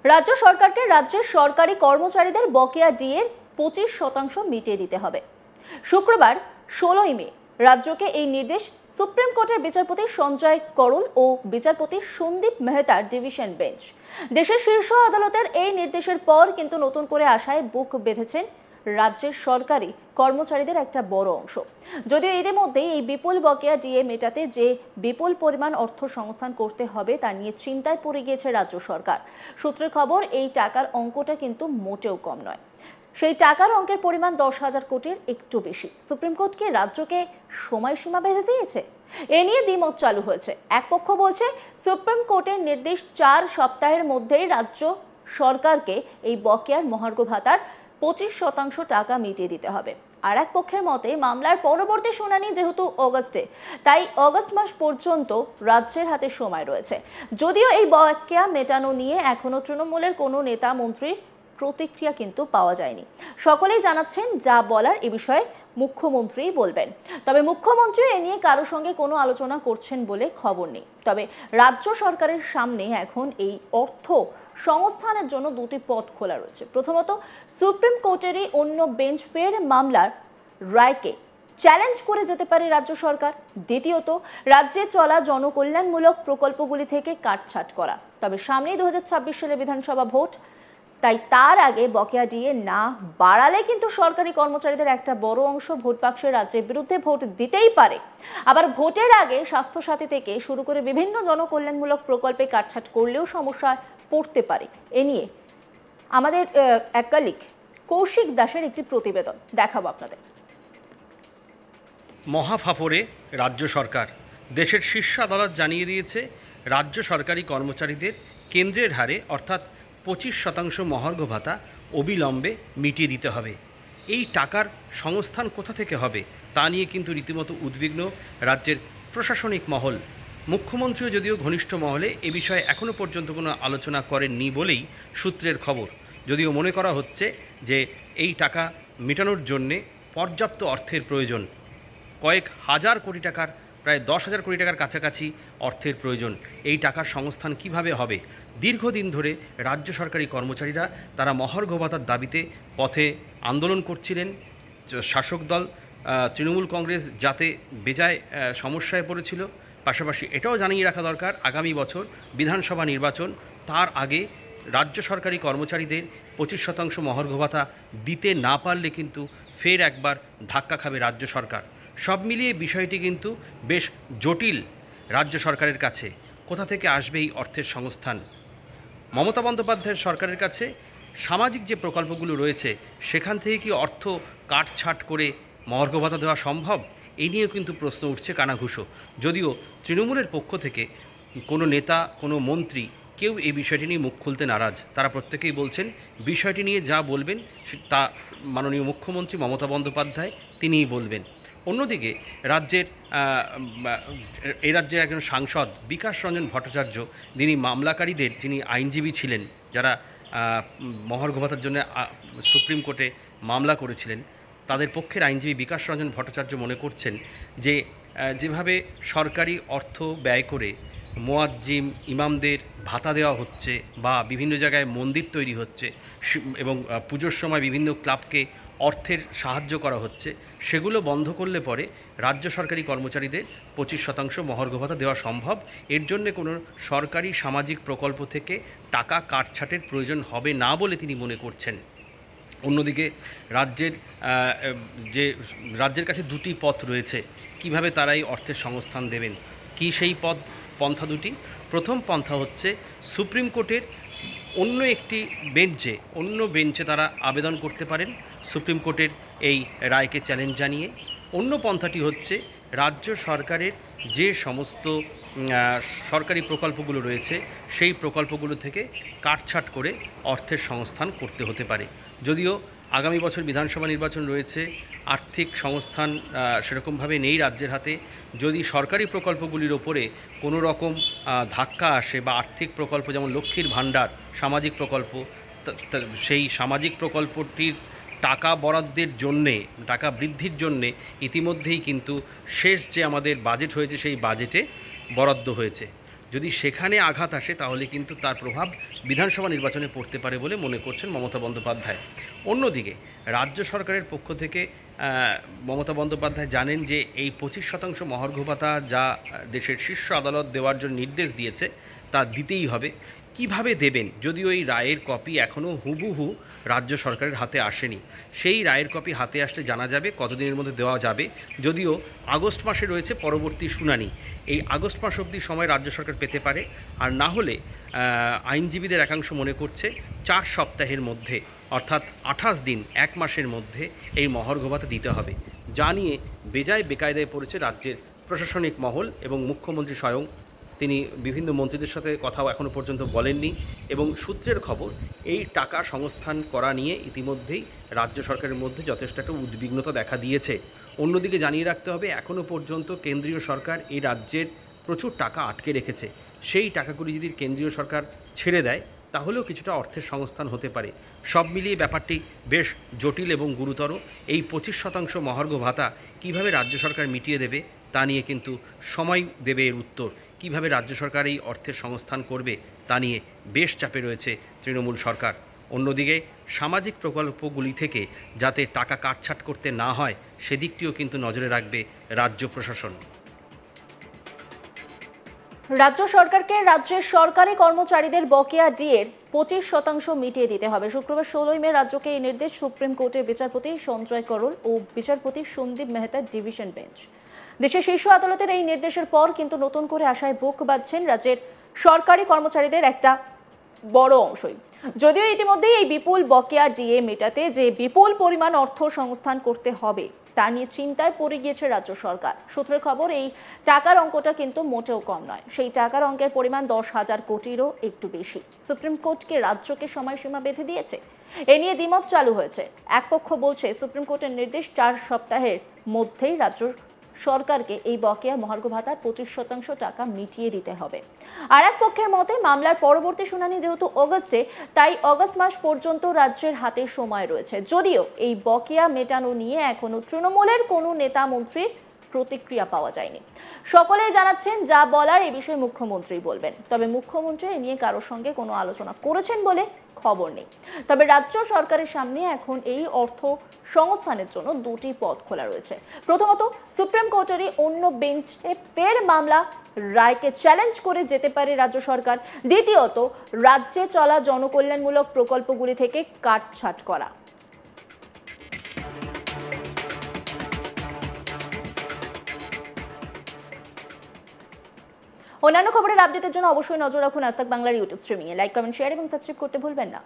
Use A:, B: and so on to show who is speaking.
A: রাজ্য সরকারকে রাজ্যের সরকারি কর্মচারীদের বকেয়া ডিএর 25% মিটিয়ে দিতে হবে। শুক্রবার 16 মে রাজ্যকে এই নির্দেশ সুপ্রিম কোর্টের বিচারপতি সঞ্জয় করল ও বিচারপতি সন্দীপ মেহতার ডিভিশন বেঞ্চ। দেশের শীর্ষ আদালতের এই নির্দেশের পর কিন্তু নতুন করে আশায় বুক বেঁধেছেন রাজ্যের সরকারি কর্মচারীদের একটা বড় অংশ। যদিও ইতিমধ্যে এই বিপুল বকেয়া ডিএ মেটাতে যে বিপুল পরিমাণ অর্থ সংস্থান করতে হবে তা নিয়ে চিন্তায় পড়ে গিয়েছে রাজ্য সরকার। সূত্রের খবর, এই টাকার অঙ্কটা কিন্তু মোটেও কম নয়। সেই টাকার অঙ্কের পরিমাণ 10,000 কোটির একটু বেশি। সুপ্রিম কোর্ট কি রাজ্যকে সময়সীমা বেঁধে দিয়েছে? এ নিয়ে দ্বিমত চালু হয়েছে। এক পক্ষ বলছে সুপ্রিম কোর্টের নির্দেশ 4 সপ্তাহের মধ্যেই রাজ্য সরকারকে এই বকেয়ার মহার্ঘ ভাতার 25% টাকা মিটিয়ে দিতে হবে। আর এক পক্ষের মতে মামলার পরবর্তী শুনানি যেহেতু অগস্টে, তাই অগস্ট মাস পর্যন্ত রাজ্যের হাতে সময় রয়েছে। যদিও এই বকেয়া মেটানো নিয়ে এখনো তৃণমূলের কোনো নেতা মন্ত্রীর প্রতিক্রিয়া কিন্তু পাওয়া যায়নি। সকলেই জানাচ্ছেন যা বলার এ বিষয়ে মুখ্যমন্ত্রী বলবেন। তবে মুখ্যমন্ত্রী এ নিয়ে কারোর সঙ্গে কোনো আলোচনা করছেন বলে খবর নেই। তবে রাজ্য সরকারের সামনে এখন এই অর্থ সংস্থানের জন্য দুটি পথ খোলা রয়েছে। প্রথমত, সুপ্রিম কোর্টেরই অন্য বেঞ্চ ফের মামলার রায়কে চ্যালেঞ্জ করে যেতে পারে রাজ্য সরকার। দ্বিতীয়ত, রাজ্যে চলা জনকল্যাণমূলক প্রকল্পগুলি থেকে কাটছাট করা। তবে সামনেই 2026 সালে বিধানসভা ভোট, তাই তার আগে বকেয়া ডিএ না বাড়ালে কিন্তু সরকারি কর্মচারীদের একটা বড় অংশ ভোট বাক্সে রাজ্যের বিরুদ্ধে ভোট দিতেই পারে। আবার ভোটের আগে স্বাস্থ্যসাথী থেকে শুরু করে বিভিন্ন জনকল্যাণমূলক প্রকল্পে কাটছাট করলেও সমস্যায় পড়তে পারে। এ নিয়ে আমাদের এক কলিগ কৌশিক দাসের একটি প্রতিবেদন দেখাবো আপনাদের।
B: মহাফাফরে রাজ্য সরকার। দেশের শীর্ষ আদালত জানিয়ে দিয়েছে রাজ্য সরকারি কর্মচারীদের কেন্দ্রের হারে অর্থাৎ 25% মহার্ঘ ভাতা অবিলম্বে মিটিয়ে দিতে হবে। এই টাকার সংস্থান কোথা থেকে হবে তা নিয়ে কিন্তু রীতিমতো উদ্বিগ্ন রাজ্যের প্রশাসনিক মহল। মুখ্যমন্ত্রীও যদিও ঘনিষ্ঠ মহলে এ বিষয়ে এখনও পর্যন্ত কোনো আলোচনা করেননি বলেই সূত্রের খবর। যদিও মনে করা হচ্ছে যে এই টাকা মেটানোর জন্যে পর্যাপ্ত অর্থের প্রয়োজন। কয়েক হাজার কোটি টাকার, প্রায় 10,000 কোটি টাকার কাছাকাছি অর্থের প্রয়োজন। এই টাকার সংস্থান কিভাবে হবে? দীর্ঘদিন ধরে রাজ্য সরকারি কর্মচারীরা তারা মহার্ঘ ভাতার দাবিতে পথে আন্দোলন করছিলেন। শাসক দল তৃণমূল কংগ্রেস যাতে বেজায় সমস্যায় পড়েছিল। পাশাপাশি এটাও জানিয়ে রাখা দরকার, আগামী বছর বিধানসভা নির্বাচন, তার আগে রাজ্য সরকারি কর্মচারীদের 25% মহার্ঘ ভাতা দিতে না পারলে কিন্তু ফের একবার ধাক্কা খাবে রাজ্য সরকার। সব মিলিয়ে বিষয়টি কিন্তু বেশ জটিল রাজ্য সরকারের কাছে। কোথা থেকে আসবে এই অর্থের সংস্থান? মমতা বন্দ্যোপাধ্যায়ের সরকারের কাছে সামাজিক যে প্রকল্পগুলো রয়েছে সেখান থেকে কি অর্থ কাটছাট করে মহার্ঘ ভাতা দেওয়া সম্ভব? এই নিয়েও কিন্তু প্রশ্ন উঠছে কানাঘুষো। যদিও তৃণমূলের পক্ষ থেকে কোনো নেতা, কোনো মন্ত্রী কেউ এই বিষয়টি নিয়ে মুখ খুলতে নারাজ। তারা প্রত্যেকেই বলছেন বিষয়টি নিয়ে যা বলবেন তা মাননীয় মুখ্যমন্ত্রী মমতা বন্দ্যোপাধ্যায় তিনিই বলবেন। অন্যদিকে এই রাজ্যের একজন সাংসদ বিকাশ রঞ্জন ভট্টাচার্য, যিনি আইনজীবী ছিলেন, যারা মহার্ঘ ভাতার জন্য সুপ্রিম কোর্টে মামলা করেছিলেন, তাদের পক্ষের আইনজীবী বিকাশ রঞ্জন ভট্টাচার্য মনে করছেন যে যেভাবে সরকারি অর্থ ব্যয় করে মুয়াজ্জিম ইমামদের ভাতা দেওয়া হচ্ছে বা বিভিন্ন জায়গায় মন্দির তৈরি হচ্ছে এবং পুজোর সময় বিভিন্ন ক্লাবকে অর্থের সাহায্য করা হচ্ছে, সেগুলো বন্ধ করলে পরে রাজ্য সরকারি কর্মচারীদের 25% মহার্ঘ ভাতা দেওয়া সম্ভব। এর জন্য কোনো সরকারি সামাজিক প্রকল্প থেকে টাকা কাটছাটের প্রয়োজন হবে না বলে তিনি মনে করছেন। অন্যদিকে রাজ্যের কাছে দুটি পথ রয়েছে কিভাবে তারা এই অর্থের সংস্থান দেবেন। কি সেই পন্থা দুটি? প্রথম পন্থা হচ্ছে সুপ্রিম কোর্টের অন্য বেঞ্চে তারা আবেদন করতে পারেন সুপ্রিম কোর্টের এই রায়কে চ্যালেঞ্জ জানিয়ে। অন্য পন্থাটি হচ্ছে রাজ্য সরকারের যে সমস্ত সরকারি প্রকল্পগুলো রয়েছে সেই প্রকল্পগুলো থেকে কাটছাট করে অর্থের সংস্থান করতে হতে পারে। যদিও আগামী বছর বিধানসভা নির্বাচন রয়েছে, আর্থিক সংস্থান সেরকমভাবে নেই রাজ্যের হাতে। যদি সরকারি প্রকল্পগুলির ওপরে কোনো রকম ধাক্কা আসে বা আর্থিক প্রকল্প যেমন লক্ষ্মীর ভাণ্ডার সামাজিক প্রকল্প, সেই সামাজিক প্রকল্পটির টাকা বরাদ্দের জন্যে, টাকা বৃদ্ধির জন্যে ইতিমধ্যেই কিন্তু শেষ যে আমাদের বাজেট হয়েছে সেই বাজেটে বরাদ্দ হয়েছে। যদি সেখানে আঘাত আসে তাহলে কিন্তু তার প্রভাব বিধানসভা নির্বাচনে পড়তে পারে বলে মনে করছেন মমতা বন্দ্যোপাধ্যায়। অন্যদিকে রাজ্য সরকারের পক্ষ থেকে মমতা বন্দ্যোপাধ্যায় জানেন যে এই 25% মহার্ঘ ভাতা যা দেশের শীর্ষ আদালত দেওয়ার জন্য নির্দেশ দিয়েছে তা দিতেই হবে। কিভাবে দেবেন, যদিও এই রায়ের কপি এখনও হুবহু রাজ্য সরকারের হাতে আসেনি। সেই রায়ের কপি হাতে আসলে জানা যাবে কতদিনের মধ্যে দেওয়া যাবে। যদিও আগস্ট মাসে রয়েছে পরবর্তী শুনানি, এই আগস্ট মাস অবধি সময় রাজ্য সরকার পেতে পারে। আর না হলে আইনজীবীদের একাংশ মনে করছে 4 সপ্তাহের মধ্যে, অর্থাৎ 28 দিন, 1 মাসের মধ্যে এই মহার্ঘ ভাতা দিতে হবে। যা নিয়ে বেজায় বেকায়দায় পড়েছে রাজ্যের প্রশাসনিক মহল এবং মুখ্যমন্ত্রী স্বয়ং। তিনি বিভিন্ন মন্ত্রীদের সাথে কথাও এখনও পর্যন্ত বলেননি এবং সূত্রের খবর এই টাকা সংস্থান করা নিয়ে ইতিমধ্যেই রাজ্য সরকারের মধ্যে যথেষ্ট একটা উদ্বিগ্নতা দেখা দিয়েছে। অন্যদিকে জানিয়ে রাখতে হবে, এখনও পর্যন্ত কেন্দ্রীয় সরকার এই রাজ্যের প্রচুর টাকা আটকে রেখেছে। সেই টাকাগুলি যদি কেন্দ্রীয় সরকার ছেড়ে দেয় তাহলেও কিছুটা অর্থের সংস্থান হতে পারে। সব মিলিয়ে ব্যাপারটি বেশ জটিল এবং গুরুতর। এই 25% মহার্ঘ ভাতা কীভাবে রাজ্য সরকার মিটিয়ে দেবে তা নিয়ে কিন্তু সময় দেবে এর উত্তর। কিভাবে রাজ্য সরকার এই অর্থের সংস্থান করবে তা নিয়ে বেশ চাপে রয়েছে তৃণমূল সরকার। অন্যদিকে সামাজিক প্রকল্পগুলি থেকে যাতে টাকা কাটছাট করতে না হয় সেদিকটিও কিন্তু নজরে রাখবে রাজ্য প্রশাসন।
A: রাজ্য সরকারকে রাজ্যের সরকারি কর্মচারীদের বকেয়া ডিএর 25% মিটিয়ে দিতে হবে। শুক্রবার 16 মে রাজ্যকে এই নির্দেশ সুপ্রিম কোর্টের বিচারপতি সঞ্জয় করল ও বিচারপতি সন্দীপ মেহতার ডিভিশন বেঞ্চ। দেশের শীর্ষ আদালতের এই নির্দেশের পর কিন্তু নতুন করে আশায় বুক বাঁধছেন রাজ্যের সরকারি কর্মচারীদের একটা বড় অংশই। যদিও ইতিমধ্যেই এই বিপুল বকেয়া ডিএ মেটাতে যে বিপুল পরিমাণ অর্থ সংস্থান করতে হবে তা নিয়ে চিন্তায় পড়ে গিয়েছে রাজ্য সরকার। সূত্রের খবর, এই টাকার অঙ্কটা কিন্তু মোটেও কম নয়। সেই টাকার অঙ্কের পরিমাণ 10,000 কোটিরও একটু বেশি। সুপ্রিম কোর্টকে রাজ্যকে সময়সীমা বেঁধে দিয়েছে। এ নিয়ে দ্বিমত চালু হয়েছে। এক পক্ষ বলছে সুপ্রিম কোর্টের নির্দেশ 4 সপ্তাহের মধ্যেই রাজ্য সরকারকে এই বকেয়া মহার্ঘ ভাতার 25% টাকা মিটিয়ে দিতে হবে। আর এক পক্ষের মতে মামলার পরবর্তী শুনানি যেহেতু অগস্টে, তাই অগস্ট মাস পর্যন্ত রাজ্যের হাতে সময় রয়েছে। যদিও এই বকেয়া মেটানো নিয়ে এখনো তৃণমূলের কোনো নেতা মন্ত্রীর প্রতিক্রিয়া পাওয়া যায়নি। সকলেই জানাচ্ছেন যা বলার এই বিষয়ে মুখ্যমন্ত্রী বলবেন। তবে মুখ্যমন্ত্রী এ নিয়ে কারোর সঙ্গে কোনো আলোচনা করেছেন বলে খবর নেই। তবে রাজ্য সরকারের সামনে এখন এই অর্থ সংস্থানের জন্য দুটি পথ খোলা রয়েছে। প্রথমত, সুপ্রিম কোর্টেরই অন্য বেঞ্চে ফের মামলা রায়কে চ্যালেঞ্জ করে যেতে পারে রাজ্য সরকার। দ্বিতীয়ত, রাজ্যে চলা জনকল্যাণমূলক প্রকল্পগুলি থেকে কাটছাট করা। অন্যান্য খবরের আপডেটের জন্য অবশ্যই নজর রাখুন আজ তাক বাংলার ইউটিউব স্ট্রিমিংয়ে। লাইক, কমেন্ট, শেয়ার এবং সাবস্ক্রাইব করতে ভুলবেন না।